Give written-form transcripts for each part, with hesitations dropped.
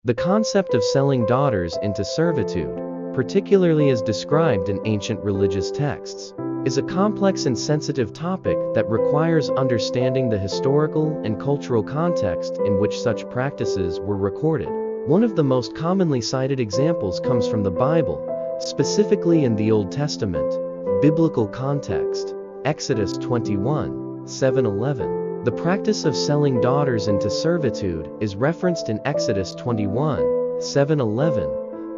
The concept of selling daughters into servitude, particularly as described in ancient religious texts, is a complex and sensitive topic that requires understanding the historical and cultural context in which such practices were recorded. One of the most commonly cited examples comes from the Bible, specifically in the Old Testament, biblical context, Exodus 21, 7-11. The practice of selling daughters into servitude is referenced in Exodus 21, 7-11,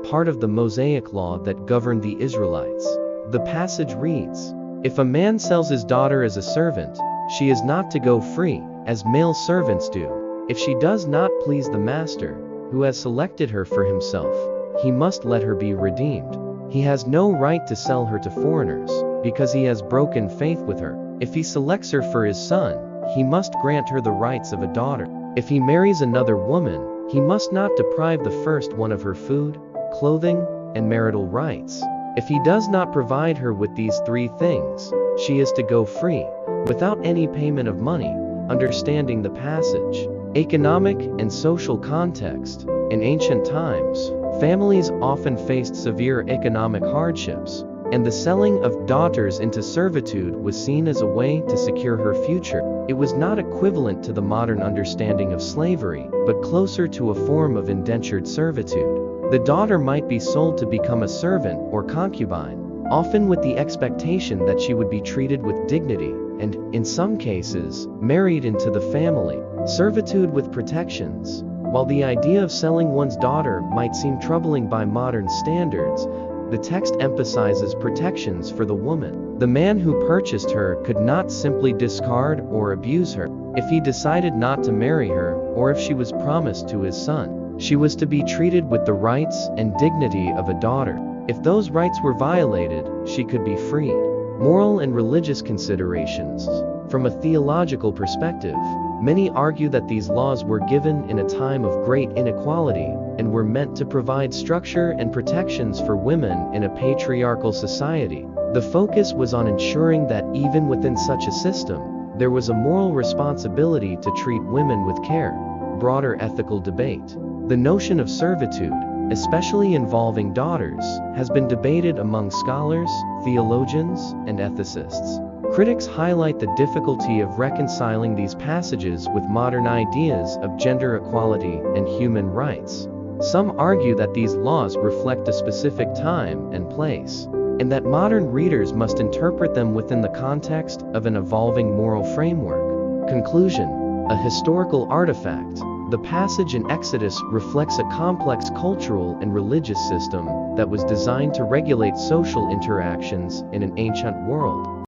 part of the Mosaic law that governed the Israelites. The passage reads, "If a man sells his daughter as a servant, she is not to go free, as male servants do. If she does not please the master, who has selected her for himself, he must let her be redeemed. He has no right to sell her to foreigners, because he has broken faith with her. If he selects her for his son, he must grant her the rights of a daughter. If he marries another woman, he must not deprive the first one of her food, clothing, and marital rights. If he does not provide her with these three things, she is to go free, without any payment of money." Understanding the passage, economic and social context. In ancient times, families often faced severe economic hardships, and the selling of daughters into servitude was seen as a way to secure her future. It was not equivalent to the modern understanding of slavery, but closer to a form of indentured servitude. The daughter might be sold to become a servant or concubine, often with the expectation that she would be treated with dignity, and, in some cases, married into the family. Servitude with protections. While the idea of selling one's daughter might seem troubling by modern standards, the text emphasizes protections for the woman. The man who purchased her could not simply discard or abuse her. If he decided not to marry her, or if she was promised to his son, she was to be treated with the rights and dignity of a daughter. If those rights were violated, she could be freed. Moral and religious considerations. From a theological perspective, many argue that these laws were given in a time of great inequality and were meant to provide structure and protections for women in a patriarchal society. The focus was on ensuring that even within such a system, there was a moral responsibility to treat women with care. Broader ethical debate. The notion of servitude, especially involving daughters, has been debated among scholars, theologians, and ethicists. Critics highlight the difficulty of reconciling these passages with modern ideas of gender equality and human rights. Some argue that these laws reflect a specific time and place, and that modern readers must interpret them within the context of an evolving moral framework. Conclusion: a historical artifact. The passage in Exodus reflects a complex cultural and religious system that was designed to regulate social interactions in an ancient world.